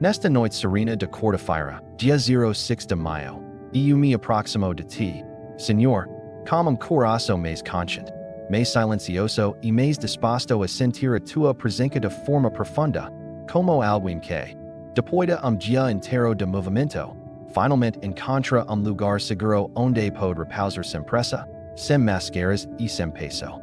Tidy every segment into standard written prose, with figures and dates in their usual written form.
Nesta noite serena de Quarta-Feira, dia 06 de Maio, me aproximo de ti, Senhor, como coração mais consciente, mais silencioso e mais disposto a sentir a tua presença de forma profunda, como alguém que, depois de dia inteiro de movimento, finalmente encontra lugar seguro onde pode repousar sem pressa, sem máscaras e sem peso.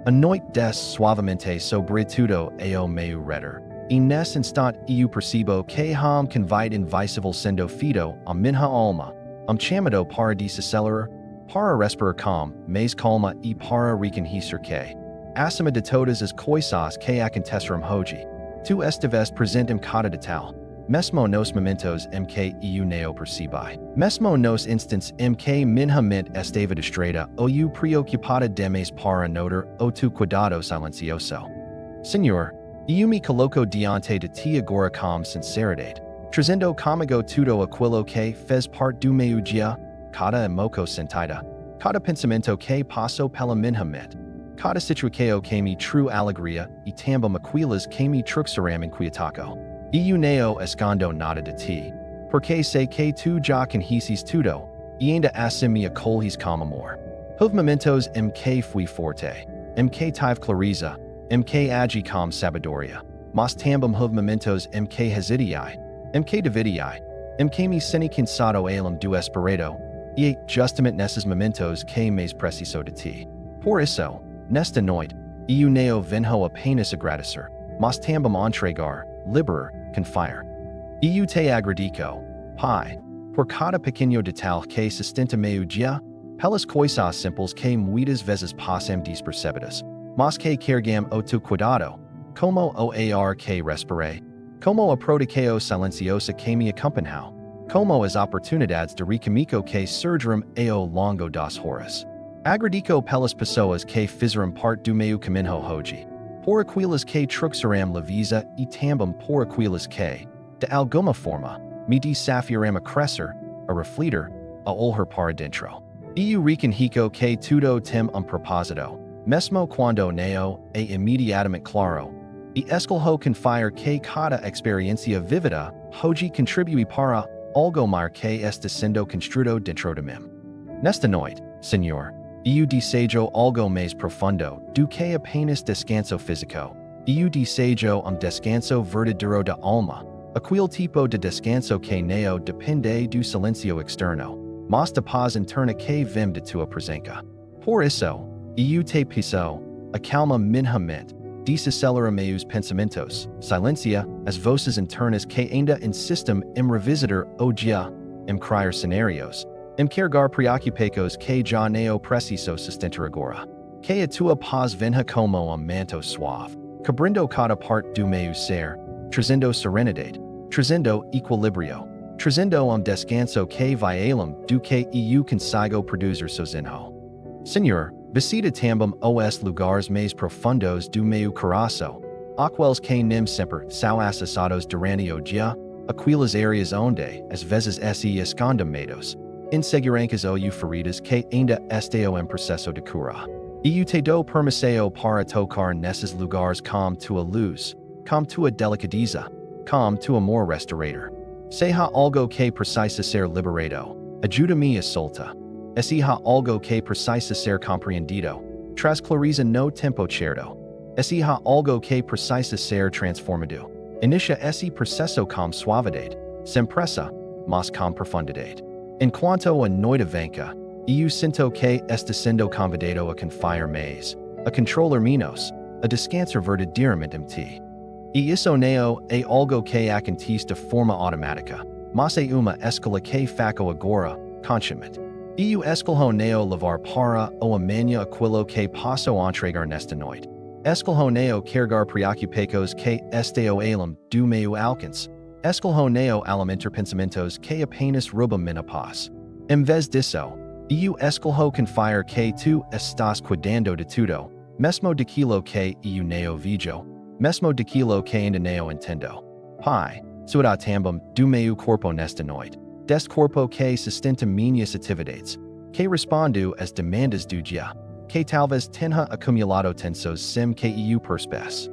A noite desce suavemente sobre tudo ao meu redor. E nesse instante percebo que convite invisível sendo feito minha alma, chamado para desacelerar, para respirar mais calma e para reconhecer que, acima de todas as coisas que aconteceram hoje, tu estives presente cada detalhe, mesmo nos momentos que não percebi, mesmo nos instantes que minha mente esteve distraída ou preocupada demais para notar o tu cuidado silencioso. Senhor, me coloco diante de ti agora com sinceridade, trazendo comigo tudo aquilo que fez parte do meu dia, cada emoção sentida, cada pensamento que passou pela minha mente, cada situação que me true alegria e também aquelas que me trouxeram inquietaco. Não escondo nada de ti, porque sei que tu já conheces tudo, e ainda assim me acolhes com amor. Houve momentos que fui forte, que tive clareza, que agi com sabedoria, mas também houve momentos que hesitei, que dividiai, que me senti cansado do esperado, e justamente nesses momentos que mais preciso de ti. Por isso, nesta noite, não venho apenas agradecer, mas também entregar, liberar, confiar. Te agradezco, Pai, por cada pequeno detalhe que sustenta meu dia, pelas coisas simples que muitas vezes passam despercebidas, mas que carregam o tu cuidado, como o ar que respirei, como a proteção silenciosa que me acompanhou, como as oportunidades de recomigo que surgiram ao longo das horas. Agradeço pelas pessoas que fizeram parte do meu caminho hoje, por aquelas que trouxeram leveza e também por aquelas que, de alguma forma, me desafiaram a crescer, a refletir, a olhar para dentro. Reconheço que tudo tem propósito, mesmo quando não é imediatamente claro, e escolho confiar que cada experiência vivida hoje contribui para algo maior que está sendo construído dentro de mim. Nesta noite, Senhor, desejo algo mais profundo do que apenas descanso físico. Desejo descanso verdadeiro da alma, aquele tipo de descanso que não depende do silêncio externo, mas da paz interna que vem de tua presença. Por isso, te peço, acalma minha mente, desacelera meus pensamentos, silencia as vozes internas que ainda insistem em revisitar o dia, em criar cenários, em carregar preocupações que já não preciso sustentar agora. Que a tua paz venha como manto suave, cobrindo cada parte do meu ser, trazendo serenidade, trazendo equilíbrio, trazendo descanso que vai além do que consigo produzir sozinho. Senhor, visita também os lugares mais profundos do meu coração, aqueles que nem sempre são acessados durante o dia, aquelas áreas onde, às vezes, se escondem medos, inseguranças ou feridas que ainda estão em processo de cura. Te dou permissão para tocar nesses lugares com tua luz, com tua delicadeza, com tua amor restaurador. Se há algo que precisa ser liberado, ajuda-me a soltar. Se há algo que precisa ser compreendido, traz clareza no tempo certo. Se há algo que precisa ser transformado, inicia esse processo com suavidade, sem pressa, mas com profundidade. Enquanto a noite avança, sinto que está sendo convidado a confiar mais, a controlar menos, a descansar verdadeiramente em ti. E isso não é algo que acontece de forma automática, mas é uma escolha que faço agora, conscientemente. Escolho não levar para o amanhã aquilo que posso entregar nesta noite. Escolho não carregar preocupações que estão além do meu alcance. Escolho não alimentar pensamentos que apenas roubam minha paz. Em vez disso, escolho confiar que tu estás cuidando de tudo, mesmo daquilo que não vejo, mesmo daquilo que ainda não entendo. Pai, cuida também do meu corpo nesta noite, deste corpo que sustenta minhas atividades, que respondo às demandas do dia, que talvez tenha acumulado tensões sem que percebesse.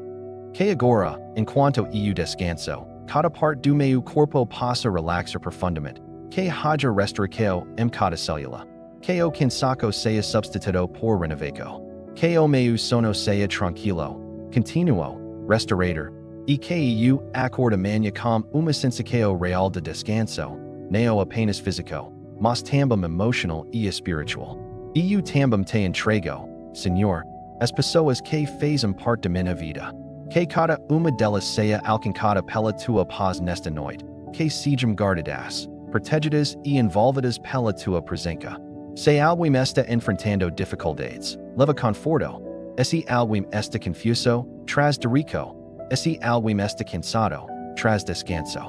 Que agora, enquanto descanso, cada parte do meu corpo possa relaxar profundamente, que haja restauração cada célula, que o cansaço seja substituído por renovação, que o meu sono seja tranquilo, continuo, restaurador, e que eu acorde amanhã com uma sensação real de descanso, não apenas físico, mas também emocional e espiritual. E eu também te entrego, Senhor, as pessoas que fazem parte da minha vida, que cada uma delas seja alcançada pela tua paz nesta noite, que sejam guardadas, protegidas e envolvidas pela tua presença. Se alguém está enfrentando dificuldades, leva conforto. Se alguém está confuso, traz rico. Se alguém está cansado, traz descanso.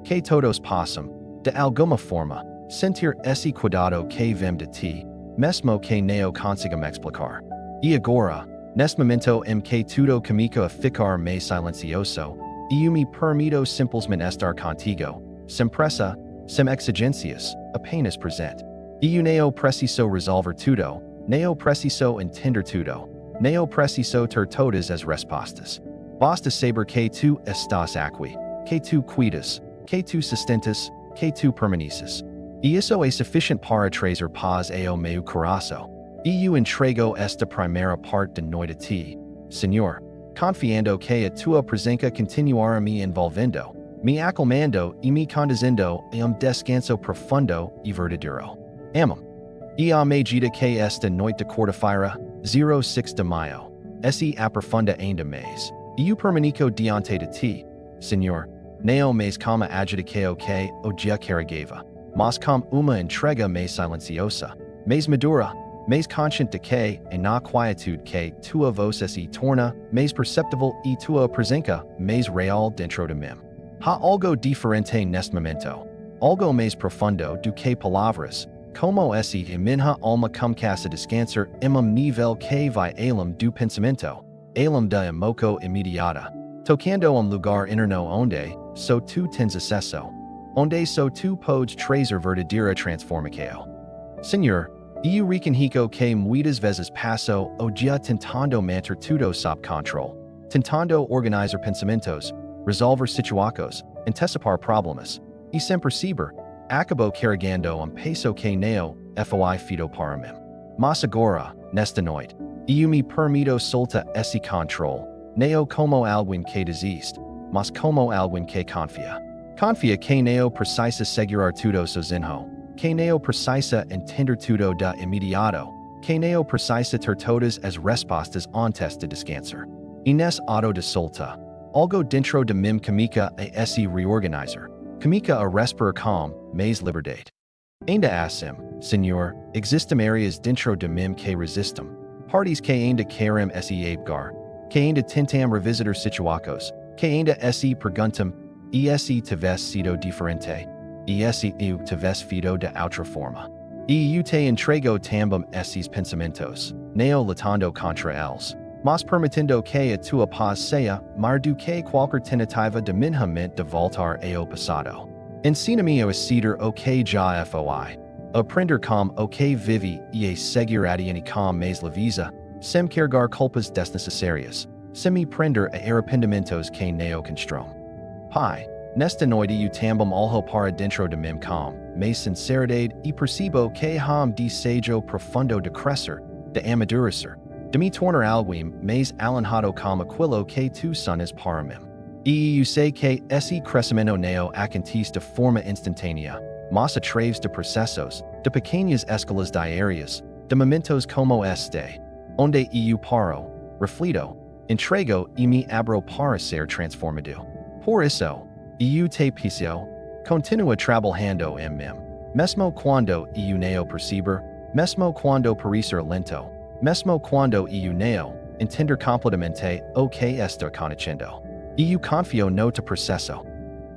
Que todos possam, de alguma forma, sentir esse cuidado que vem de ti, mesmo que não consigamos explicar. E agora, neste momento em que tudo comigo a ficar mais silencioso, eu me permito simplesmente estar contigo, sem pressa, sem exigências, apenas presente. Eu não preciso resolver tudo, não preciso entender tudo, não preciso ter todas as respostas. Basta saber que tu estás aqui, que tu cuidas, que tu sustentas, que tu permaneces. E isso é suficiente para trazer paz ao meu coração. E eu entrego esta primeira parte da noite a ti, Senhor, confiando que a tua presença continuará me envolvendo, me acalmando e me conduzindo a descanso profundo e verdadeiro. Amém. E à medida que esta noite de quarta-feira, 06 de maio, se aprofunda ainda mais, eu permaneço diante de ti, Senhor, não mais como agitação que o dia carregava, mas como uma entrega mais silenciosa, mais madura, mais consciente de que, na quietude que tua voz se torna mais perceptível e tua presença mais real dentro de mim. Há algo diferente neste momento, algo mais profundo do que palavras, como esse e minha alma começa a descansar em nível que vai além do pensamento, além da emoção imediata, tocando lugar interno onde só tu tens acesso, onde só tu podes trazer verdadeira transformação. Senhor, eu reconheço que muitas vezes passo o dia tentando manter tudo sob controle, tentando organizar pensamentos, resolver situações, antecipar problemas, e sem perceber, acabo carregando peso que não foi feito para mim. Mas agora, nesta noite, eu me permito soltar esse controle, não como alguém que desiste, mas como alguém que confia. Confia que não precisa segurar tudo sozinho, que não precisa entender tudo de imediato, que não precisa ter todas as respostas antes de descansar. E nesse ato de solta, algo dentro de mim comica a se reorganizar, comica a respirar com mais liberdade. Ainda assim, Senhor, existem áreas dentro de mim que resistem, partes que ainda querem se abgar, que ainda tentam revisitar situações, que ainda se perguntam, e se tivesse sido diferente, e se eu tivesse feito de outra forma. E eu te entrego também esses pensamentos, não lutando contra eles, mas permitindo que a tua paz seja maior do que qualquer tentativa de minha mente de voltar ao passado. Ensina-me a aceitar o que já foi, a aprender com o que vivi e a seguir adiante com mais leveza, sem carregar culpas desnecessárias, sem me prender a arrependimentos que não constroem. Pai, nesta noite eu também olho para dentro de mim com mais sinceridade e percebo que há desejo profundo de crescer, de amadurecer, de me tornar alguém mais alinhado com aquilo que tu sonas para mim. E eu sei que esse crescimento não acontece de forma instantânea, mas através de processos, de pequenas escalas diárias, de momentos como este, onde eu paro, reflito, entrego e me abro para ser transformado. Por isso, eu te peço, continua trabalhando em mim, mesmo quando eu não perceber, mesmo quando parecer lento, mesmo quando eu não entender completamente o que está acontecendo. Eu confio no teu processo.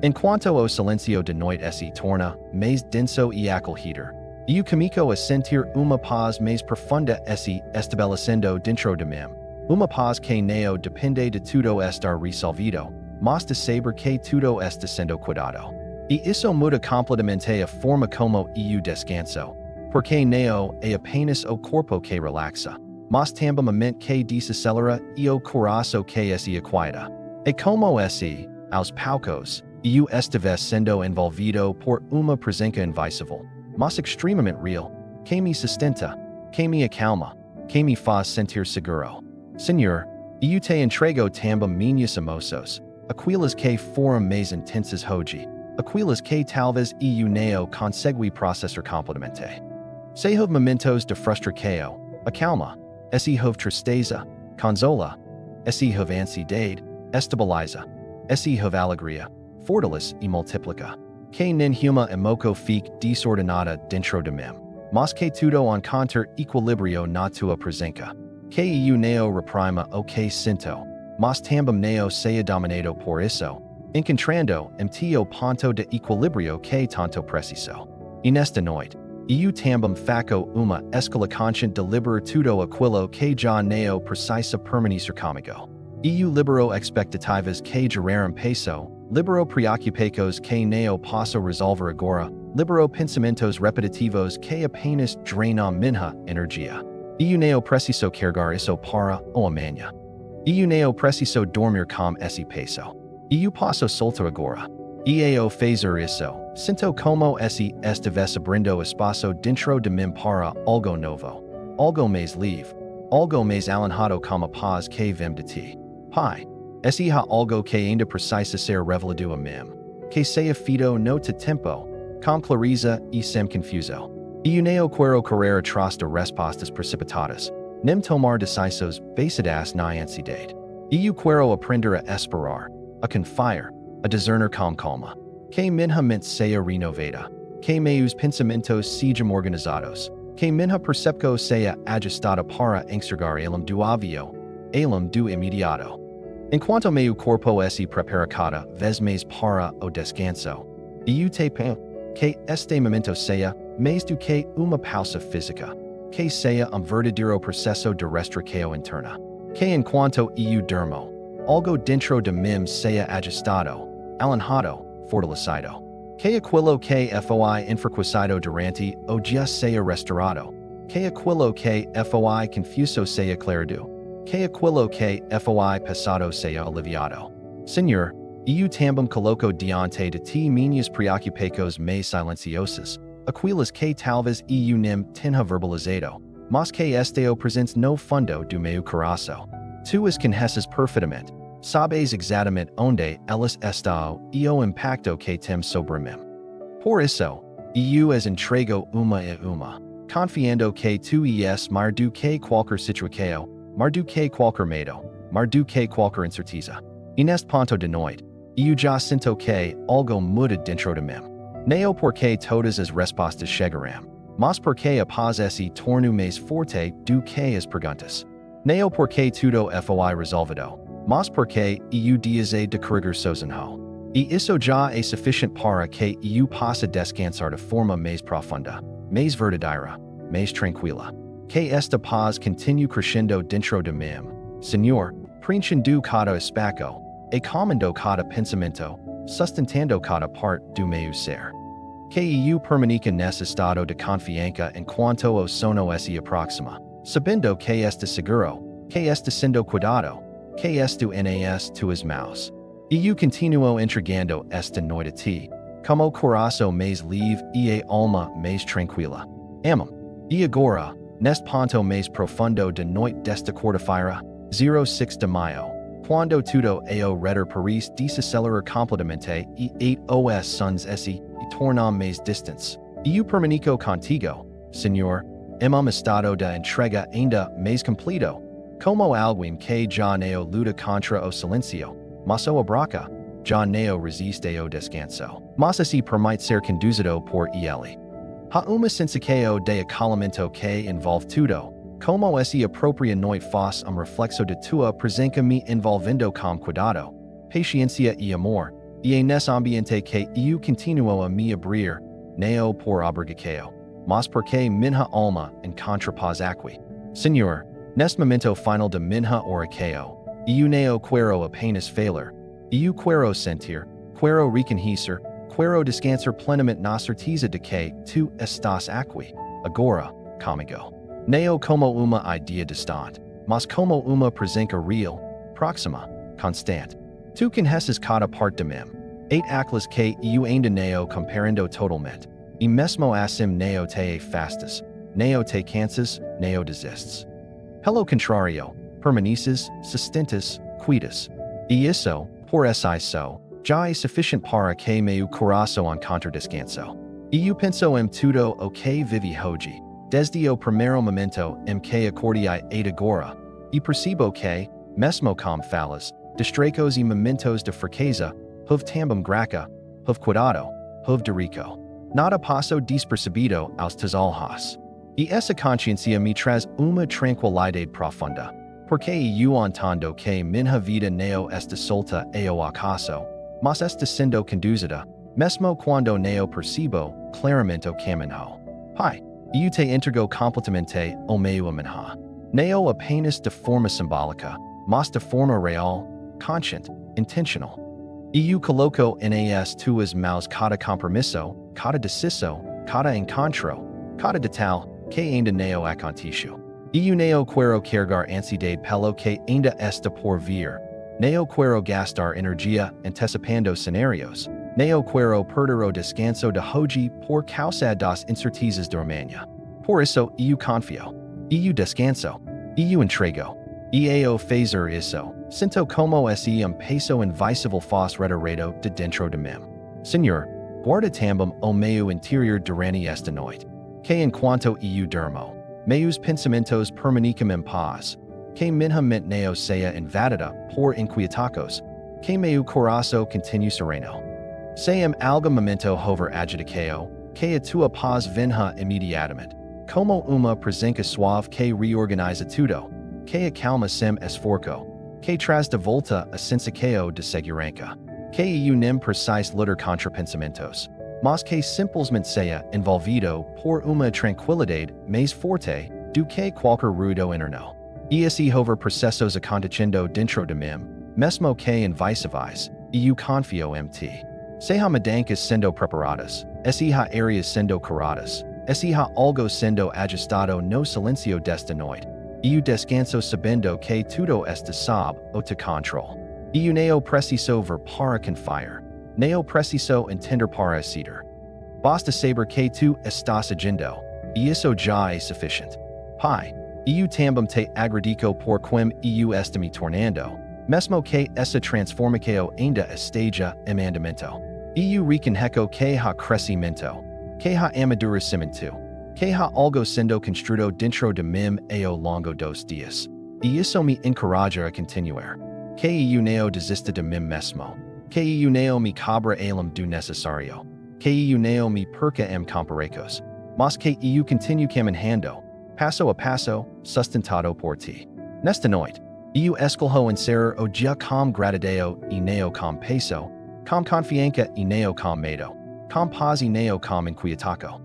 Enquanto o silêncio de noite se torna mais denso e acolhedor, eu comigo a sentir uma paz mais profunda se estabelecendo dentro de mim, uma paz que não depende de tudo estar resolvido, mas de saber que tudo está sendo cuidado. E isso muda completamente a forma como eu descanso, porque não é apenas o corpo que relaxa, mas também a mente que desacelera e o coração que se aquieta. E como aos poucos, Eu esta vez sendo envolvido por uma presença invisível, mas extremamente real, que me sustenta, que me acalma, que me faz sentir seguro. Senhor, eu te entrego também minhas emoções, aquelas que foram mais intensas hoje, aquelas que talvez eu não consegui processar completamente. Se houve momentos de frustração, acalma, se houve tristeza, consola, se houve ansiedade, estabiliza, se houve alegria, fortalece e multiplica. Que nenhuma emoção fique desordenada dentro de mim, mas que tudo encontre equilíbrio na tua presença. Que eu não reprima o que sinto, mas também não seja dominado por isso, encontrando o ponto de equilíbrio que tanto preciso. E nesta noite, eu também faço uma escolha consciente de liberar tudo aquilo que já não precisa permanecer comigo. Eu libero expectativas que geraram peso, libero preocupações que não posso resolver agora, libero pensamentos repetitivos que apenas drenam minha energia. Eu não preciso carregar isso para o amanhã. Eu não preciso dormir com esse peso. Eu posso soltar agora. E ao fazer isso, sinto como se estivesse abrindo espaço dentro de mim para algo novo, algo mais livre, algo mais alejado como a paz que vem de ti. Pai, esse há algo que ainda precisa ser revelado a mim, que seja feito no tempo, com clareza e sem confusão. Eu não quero correr atrás de respostas precipitadas, nem tomar decisões baseadas na ansiedade. Eu quero aprender a esperar, a confiar, a discernir com calma. Que minha mente seja renovada, que meus pensamentos sejam organizados, que minha percepção seja ajustada para enxergar além do óbvio, além do imediato. Enquanto meu corpo se prepara cada vez mais para o descanso, eu te peço que este momento seja mais do que uma pausa física, que seja verdadeiro processo de restauração interna, que enquanto eu durmo, algo dentro de mim seja ajustado, alejado, fortalecido. Que aquilo que foi enfraquecido durante o dia seja restaurado. Que aquilo que foi confuso seja aclarado. Que aquilo que foi passado seja aliviado. Senhor, eu também coloco diante de ti minhas preocupações mais silenciosas, aquelas que talvez eu nem tenha verbalizado, mas que estão presentes no fundo do meu coração. Tu as conheces perfeitamente. Sabes exatamente onde elas estão e o impacto que tem sobre mim. Por isso, eu as entrego uma e uma, confiando que tu és mais do que qualquer situação, mais do que qualquer medo, mais do que qualquer incerteza. E neste ponto de noite, eu já sinto que algo muda dentro de mim. Não porque todas as respostas chegarão, mas porque a paz se torna mais forte do que as perguntas. Não porque tudo foi resolvido, mas porque eu desejo de corrigir sozinho. E isso já é suficiente para que eu possa descansar de forma mais profunda, mais verdadeira, mais tranquila. Que esta paz continue crescendo dentro de mim, Senhor, preenchendo cada espaço, e comando cada pensamento, sustentando cada parte do meu ser. Que eu permaneça nesse estado de confiança enquanto o sono se aproxima, sabendo que está seguro, que está sendo cuidado, que estou nas tuas mãos. E eu continuo entregando esta noite a ti, como coração mais livre e a alma mais tranquila. Amém. E agora, neste ponto mais profundo de noite desta quarta-feira, 06 de maio, quando tudo ao redor parece desacelerar completamente e os sons se tornam mais distantes, eu permaneço contigo, Senhor, em um estado de entrega ainda mais completo, como alguém que já não luta contra o silêncio, mas o abraça, já não resiste ao descanso, mas se permite ser conduzido por ele. Há uma sensação de acolhimento que envolve tudo, como essa própria noite faz reflexo de tua presença me envolvendo com cuidado, paciência e amor, e é nesse ambiente que eu continuo a me abrir, não por obrigação, mas porque minha alma encontra paz aqui. Senhor, neste momento final de minha oração, eu não quero apenas falar, eu quero sentir, quero reconhecer, quero descansar plenamente na certeza de que tu estás aqui, agora, comigo. Não como uma ideia distante, mas como uma presença real, próxima, constante. Tu conheces cada parte de mim. 8 aclas que eu ainda neo comparando totalmente. E mesmo assim neo te afastas. Neo te cansas, neo desistes. Pelo contrário, permaneces, sustentas, cuidas. E isso, por isso, já é suficiente para que meu coração encontre descanso. E eu penso em tudo o que vivi hoje, desde o primeiro momento em que acordei e agora, e percebo que, mesmo como falas, distraicos e momentos de fraqueza, houve também graça, houve cuidado, houve de rico. Nada passou despercebido aos teus olhos. E essa consciência me traz uma tranquilidade profunda, porque eu entendo que minha vida não está solta ao acaso, mas está sendo conduzida, mesmo quando não percebo claramente o caminho. Pai, eu te entrego completamente o meu amanhã. Não apenas de forma simbólica, mas de forma real, consciente, intentional. E eu coloco nas tuas mãos cada compromisso, cada decisão, cada encontro, cada detalhe que ainda não aconteceu. Eu não quero carregar ansiedade pelo que ainda está por vir. Não quero gastar energia antecipando cenários. Não quero perder o descanso de hoje por causa das incertezas do amanhã. Por isso, eu confio. Eu descanso. Eu entrego. E ao fazer isso, sinto como esse peso invisível faz retirado de dentro de mim. Senhor, guarda também o meu interior durante esta noite. Que enquanto eu durmo, meus pensamentos permanecem em paz. Que minha mente não seja invadida por inquietacos. Que meu coração continue sereno. Se em algum momento houver agitação, que a tua paz venha imediatamente. Como uma presença suave que reorganiza tudo. Que acalma sem esforço. Que traz de volta a sensação de segurança. Que eu nem preciso lutar contra pensamentos. Mas que simplesmente seja envolvido por uma tranquilidade mais forte do que qualquer ruído interno. E se houver processos acontecendo dentro de mim, mesmo que invisíveis, eu confio em ti. Se há mudanças sendo preparadas, se há áreas sendo curadas, se há algo sendo ajustado no silêncio desta noite, eu descanso sabendo que tudo está sob o teu controle. Eu não preciso ver para confiar. Não preciso entender para ceder. Basta saber que tu estás agindo, e isso já é suficiente. Pai, eu também te agradeço por como eu está me tornando, mesmo que essa transformação ainda esteja em andamento. Eu reconheço que há crescimento, que há amadurecimento, que há algo sendo construído dentro de mim ao longo dos dias. E isso me encoraja a continuar. Que eu não desista de mim mesmo. Que eu não me cabra além do necessário. Que eu não me perca em comparecos. Mas que eu continue caminhando, passo a passo, sustentado por ti. Nesta noite, eu escolho encerrar o dia com gratidão e não com peso, com confiança e não com medo, com paz e não com inquietaco.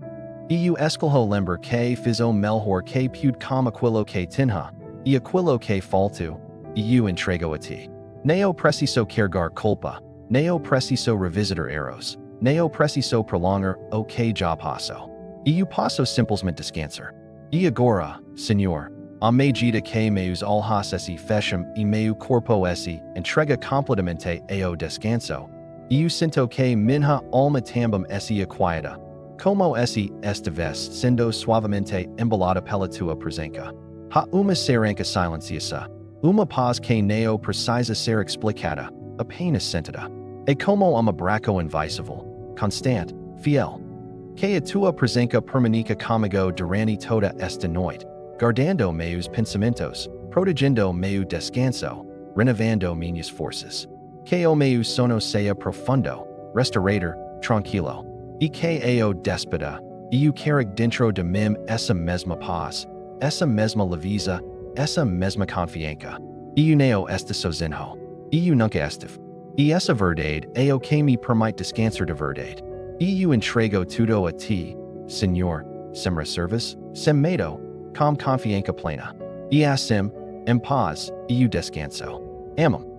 Eu escolho lembrar que fiz o melhor que pude com aquilo que tinha, e aquilo que faltou, eu entrego a ti. Não preciso carregar culpa, não preciso revisitar erros, não preciso prolongar o que já passou. Eu posso simplesmente descansar. E agora, Senhor, a medida que meus olhos se fecham e meu corpo se entrega completamente ao descanso, eu sinto que minha alma também se aquieta, como se estivesse sendo suavemente embalada pela tua presença. Há uma serenca silenciosa, uma paz que não precisa ser explicada, apenas sentida. É como um abraço invisível, constante, fiel. Que a tua presença permaneça comigo durante toda esta noite, guardando meus pensamentos, protegendo meu descanso, renovando minhas forças. Que o meu sono seja profundo, restaurador, tranquilo. E que ao despertar, eu carregue dentro de mim essa mesma paz, essa mesma leveza, essa mesma confiança. Eu não estou sozinho. Eu nunca estive. E essa verdade é o que me permite descansar de verdade. E eu entrego tudo a ti, Senhor, sem reservas, sem medo, com confiança plena. E assim, em paz, eu descanso. Amém.